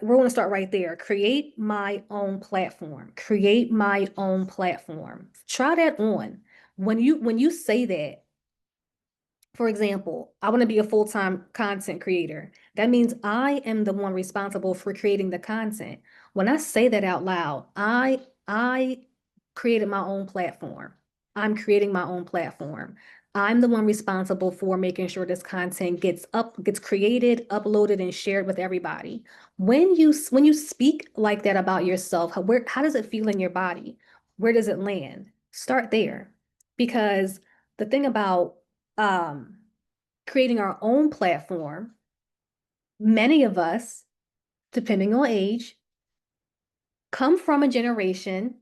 we're going to start right there. Create my own platform. Create my own platform. Try that on. When you say that, for example, I want to be a full-time content creator. That means I am the one responsible for creating the content. When I say that out loud, I created my own platform. I'm creating my own platform. I'm the one responsible for making sure this content gets created, uploaded, and shared with everybody. When you speak like that about yourself, how does it feel in your body? Where does it land? Start there. Because the thing about um, creating our own platform, many of us, depending on age, come from a generation,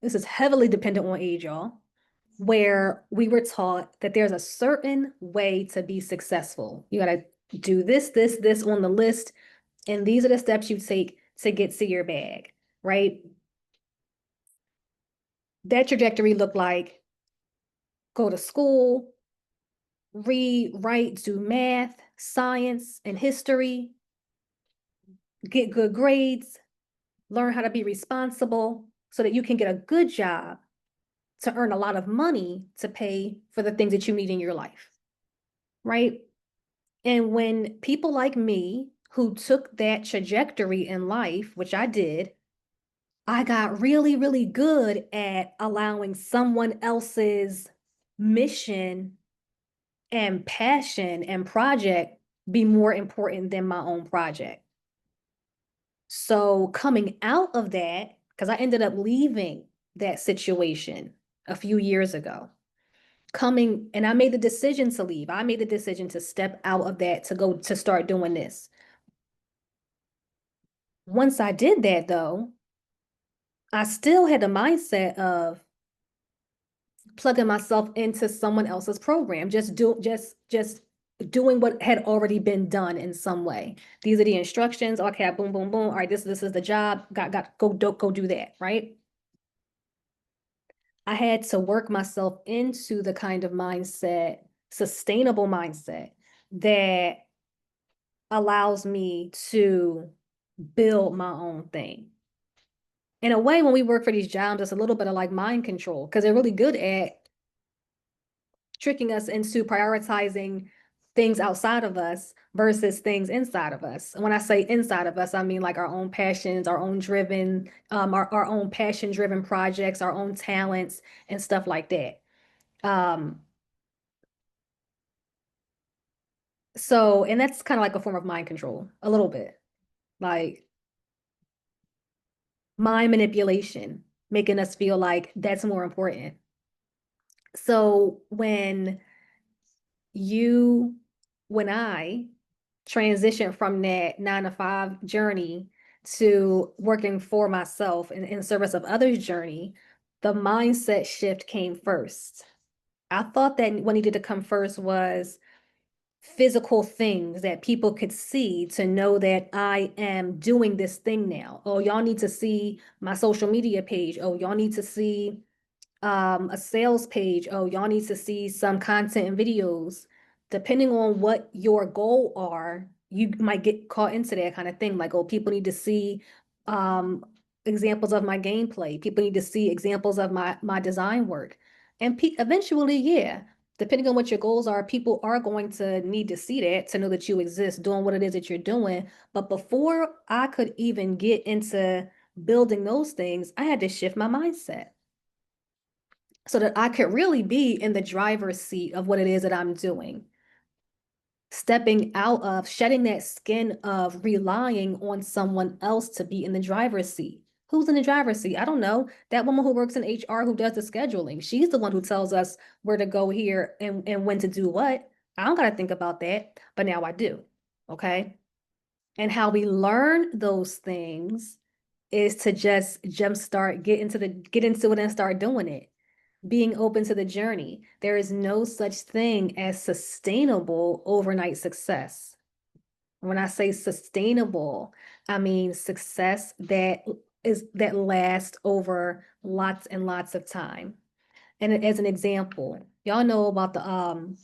this is heavily dependent on age, y'all, where we were taught that there's a certain way to be successful. You got to do this on the list, and these are the steps you take to get to your bag, right? That trajectory looked like go to school, read, write, do math, science, and history, get good grades, learn how to be responsible so that you can get a good job to earn a lot of money to pay for the things that you need in your life, right? And when people like me who took that trajectory in life, which I did, I got really, really good at allowing someone else's mission and passion and project be more important than my own project. So coming out of that, because I ended up leaving that situation a few years ago, and I made the decision to leave. I made the decision to step out of that to go to start doing this. Once I did that, though, I still had the mindset of plugging myself into someone else's program, just doing what had already been done in some way. These are the instructions. Okay, boom, boom, boom. All right, this is the job. Got go do that, right? I had to work myself into the kind of mindset, sustainable mindset that allows me to build my own thing. In a way, when we work for these jobs, it's a little bit of like mind control because they're really good at tricking us into prioritizing things outside of us versus things inside of us. And when I say inside of us, I mean like our own passions, our own passion driven projects, our own talents and stuff like that. Um, and that's kind of like a form of mind control, a little bit, like mind manipulation, making us feel like that's more important. So you, when I transitioned from that 9 to 5 journey to working for myself and in service of others' journey, the mindset shift came first. I thought that what needed to come first was physical things that people could see to know that I am doing this thing now. Oh, y'all need to see my social media page. Oh, y'all need to see a sales page. Oh, y'all need to see some content and videos. Depending on what your goal are, you might get caught into that kind of thing. Like, oh, people need to see um, examples of my gameplay. People need to see examples of my design work. And eventually, yeah, depending on what your goals are, people are going to need to see that to know that you exist doing what it is that you're doing. But before I could even get into building those things, I had to shift my mindset so that I could really be in the driver's seat of what it is that I'm doing. Stepping out of shedding that skin of relying on someone else to be in the driver's seat. Who's in the driver's seat? I don't know. That woman who works in HR who does the scheduling. She's the one who tells us where to go here and when to do what. I don't got to think about that, but now I do. Okay. And how we learn those things is to just jumpstart, get into it and start doing it, being open to the journey. There is no such thing as sustainable overnight success. When I say sustainable, I mean success that lasts over lots and lots of time. And as an example, y'all know about the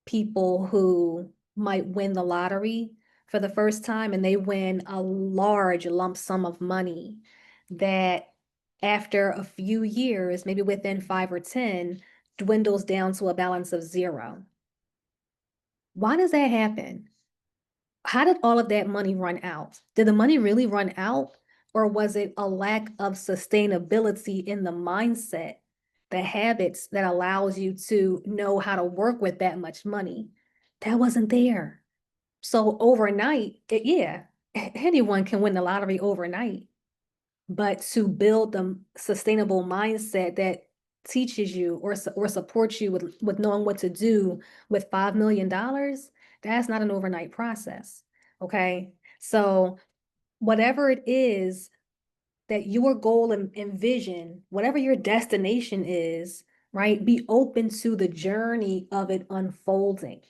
people who might win the lottery for the first time and they win a large lump sum of money that after a few years, maybe within 5 or 10, dwindles down to a balance of zero. Why does that happen? How did all of that money run out? Did the money really run out? Or was it a lack of sustainability in the mindset, the habits that allows you to know how to work with that much money? That wasn't there. So overnight, yeah, anyone can win the lottery overnight. But to build the sustainable mindset that teaches you or supports you with knowing what to do with $5 million, that's not an overnight process. Okay. So whatever it is that your goal and vision, whatever your destination is, right? Be open to the journey of it unfolding.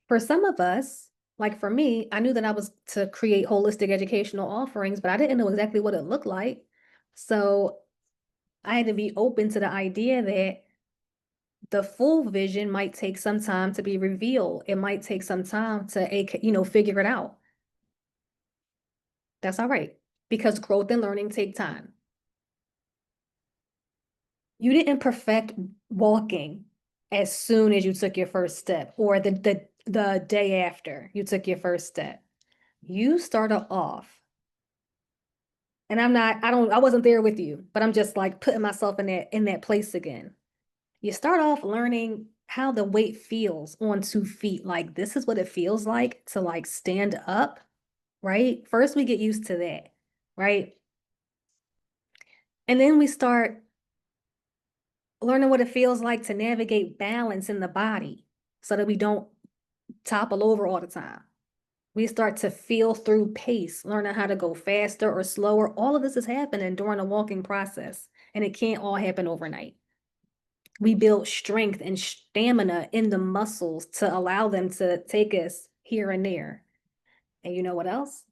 For some of us, like for me, I knew that I was to create holistic educational offerings, but I didn't know exactly what it looked like. So I had to be open to the idea that the full vision might take some time to be revealed. It might take some time to, figure it out. That's all right, because growth and learning take time. You didn't perfect walking as soon as you took your first step or the day after you took your first step. You started off, and I wasn't there with you, but I'm just like putting myself in that place again. You start off learning how the weight feels on 2 feet. Like this is what it feels like to like stand up, right? First we get used to that, right? And then we start learning what it feels like to navigate balance in the body so that we don't topple over all the time. We start to feel through pace, learning how to go faster or slower. All of this is happening during the walking process, and it can't all happen overnight. We build strength and stamina in the muscles to allow them to take us here and there. And you know what else?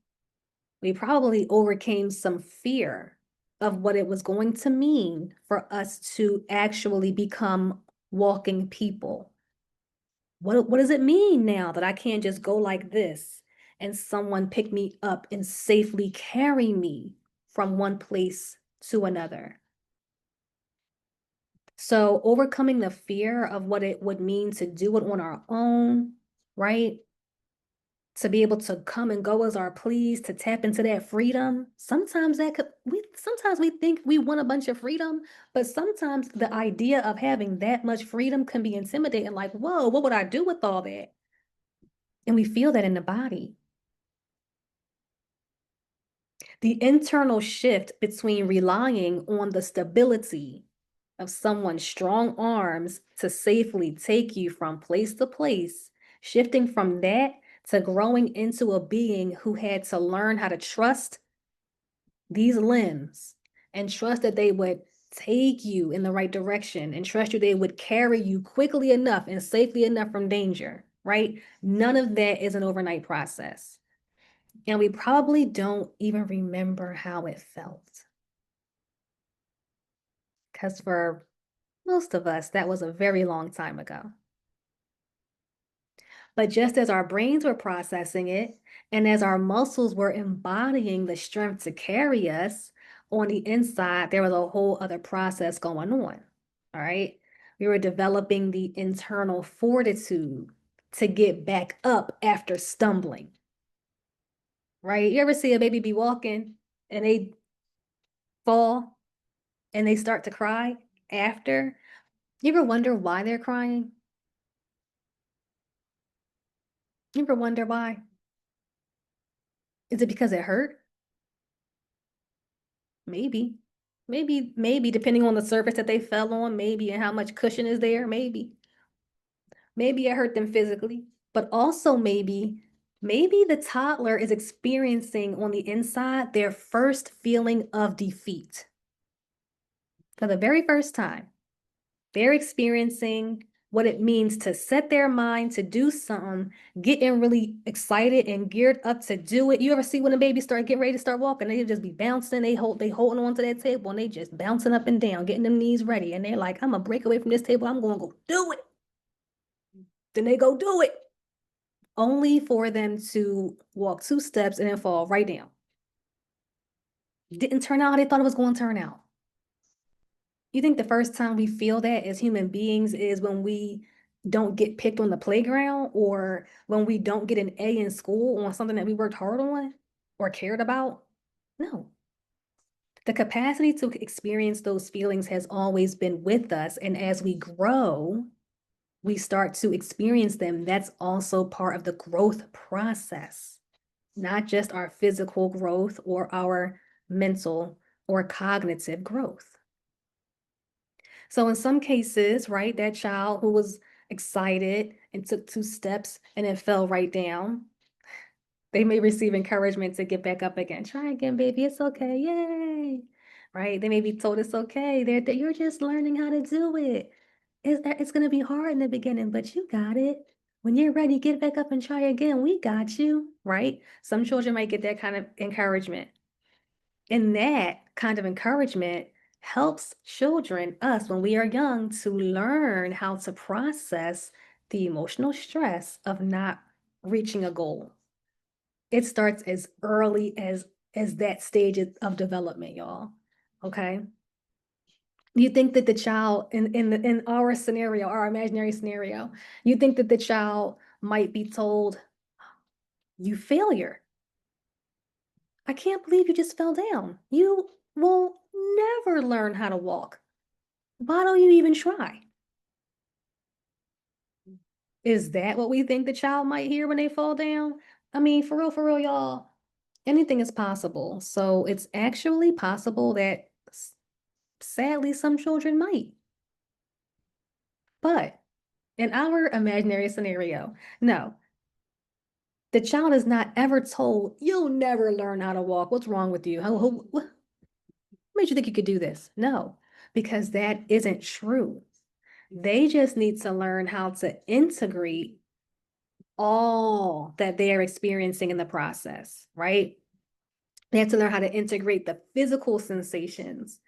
We probably overcame some fear of what it was going to mean for us to actually become walking people. What does it mean now that I can't just go like this and someone pick me up and safely carry me from one place to another? So overcoming the fear of what it would mean to do it on our own, right? To be able to come and go as our please, to tap into that freedom. Sometimes we think we want a bunch of freedom, but sometimes the idea of having that much freedom can be intimidating, like, whoa, what would I do with all that? And we feel that in the body. The internal shift between relying on the stability of someone's strong arms to safely take you from place to place, shifting from that to growing into a being who had to learn how to trust these limbs and trust that they would take you in the right direction and trust you they would carry you quickly enough and safely enough from danger, right? None of that is an overnight process. And we probably don't even remember how it felt. Because for most of us, that was a very long time ago. But just as our brains were processing it, and as our muscles were embodying the strength to carry us, on the inside, there was a whole other process going on. All right. We were developing the internal fortitude to get back up after stumbling. Right? You ever see a baby be walking and they fall and they start to cry after? You ever wonder why they're crying? You ever wonder why? Is it because it hurt? Maybe. Maybe depending on the surface that they fell on, maybe, and how much cushion is there, maybe. Maybe it hurt them physically, but also maybe the toddler is experiencing on the inside their first feeling of defeat. For the very first time, they're experiencing what it means to set their mind to do something, getting really excited and geared up to do it. You ever see when a baby start getting ready to start walking, they just be bouncing, they holding on to that table and they just bouncing up and down, getting them knees ready. And they're like, I'm gonna break away from this table, I'm gonna go do it. Then they go do it. only for them to walk 2 steps and then fall right down. Didn't turn out how they thought it was going to turn out. You think the first time we feel that as human beings is when we don't get picked on the playground or when we don't get an A in school on something that we worked hard on or cared about? No. The capacity to experience those feelings has always been with us. And as we grow, we start to experience them. That's also part of the growth process, not just our physical growth or our mental or cognitive growth. So in some cases, right, that child who was excited and took 2 steps and then fell right down, they may receive encouragement to get back up again. Try again, baby. It's okay. Yay. Right? They may be told it's okay. That you're just learning how to do it. It's going to be hard in the beginning, but you got it. When you're ready, get back up and try again. We got you. Right? Some children might get that kind of encouragement. And that kind of encouragement helps children, us, when we are young, to learn how to process the emotional stress of not reaching a goal. It starts as early as that stage of development, y'all. Okay. You think that the child in our scenario, our imaginary scenario, you think that the child might be told, you failure. I can't believe you just fell down. You will never learn how to walk. Why don't you even try? Is that what we think the child might hear when they fall down? I mean, for real, y'all, anything is possible. So it's actually possible that sadly some children might. But in our imaginary scenario, no, the child is not ever told, you'll never learn how to walk. What's wrong with you? What made you think you could do this? No, because that isn't true. They just need to learn how to integrate all that they are experiencing in the process, right? They have to learn how to integrate the physical sensations,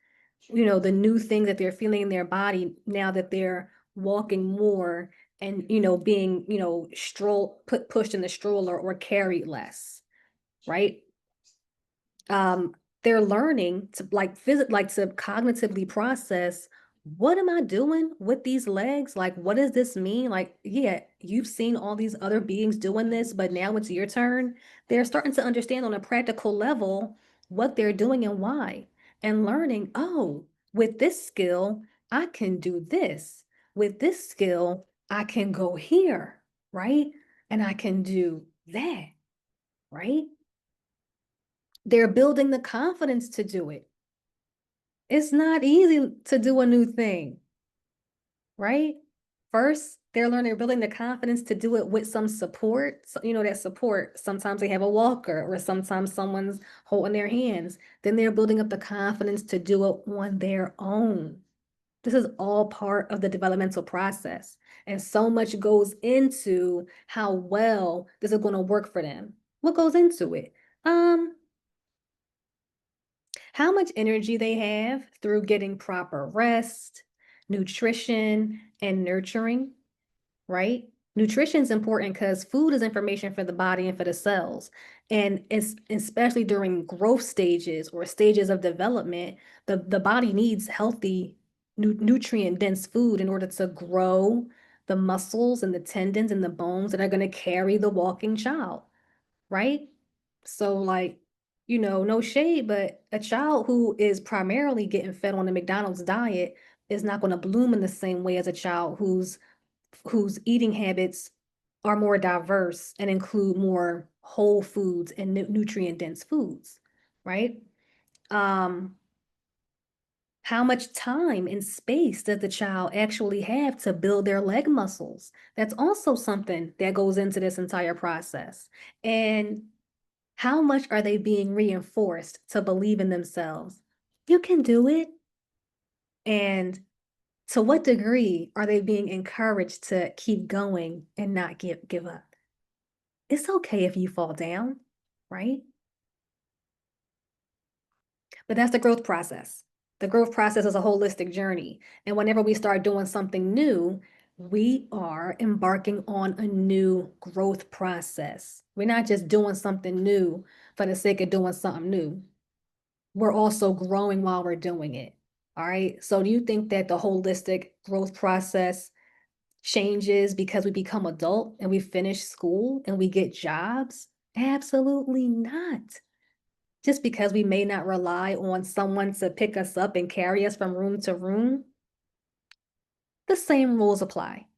the new things that they're feeling in their body now that they're walking more and, being, pushed in the stroller or carried less, right? um they're learning to like to cognitively process, what am I doing with these legs? Like, what does this mean? Like, yeah, you've seen all these other beings doing this, but now it's your turn. They're starting to understand on a practical level what they're doing and why, and learning, oh, with this skill I can do this, with this skill I can go here, right? And I can do that, right? They're building the confidence to do it. It's not easy to do a new thing, right? First, they're building the confidence to do it with some support. So, that support, sometimes they have a walker or sometimes someone's holding their hands. Then they're building up the confidence to do it on their own. This is all part of the developmental process. And so much goes into how well this is going to work for them. What goes into it? How much energy they have through getting proper rest, nutrition, and nurturing, right? Nutrition is important because food is information for the body and for the cells. And it's especially during growth stages or stages of development, the body needs healthy, nutrient dense food in order to grow the muscles and the tendons and the bones that are going to carry the walking child, right? So like, no shade, but a child who is primarily getting fed on the McDonald's diet is not going to bloom in the same way as a child whose eating habits are more diverse and include more whole foods and nutrient dense foods, right? Um, how much time and space does the child actually have to build their leg muscles? That's also something that goes into this entire process. And how much are they being reinforced to believe in themselves? You can do it. And to what degree are they being encouraged to keep going and not give up? It's okay if you fall down, right? But that's the growth process. The growth process is a holistic journey. And whenever we start doing something new, we are embarking on a new growth process. We're not just doing something new for the sake of doing something new. We're also growing while we're doing it. All right. So do you think that the holistic growth process changes because we become adult and we finish school and we get jobs? Absolutely not. Just because we may not rely on someone to pick us up and carry us from room to room, the same rules apply.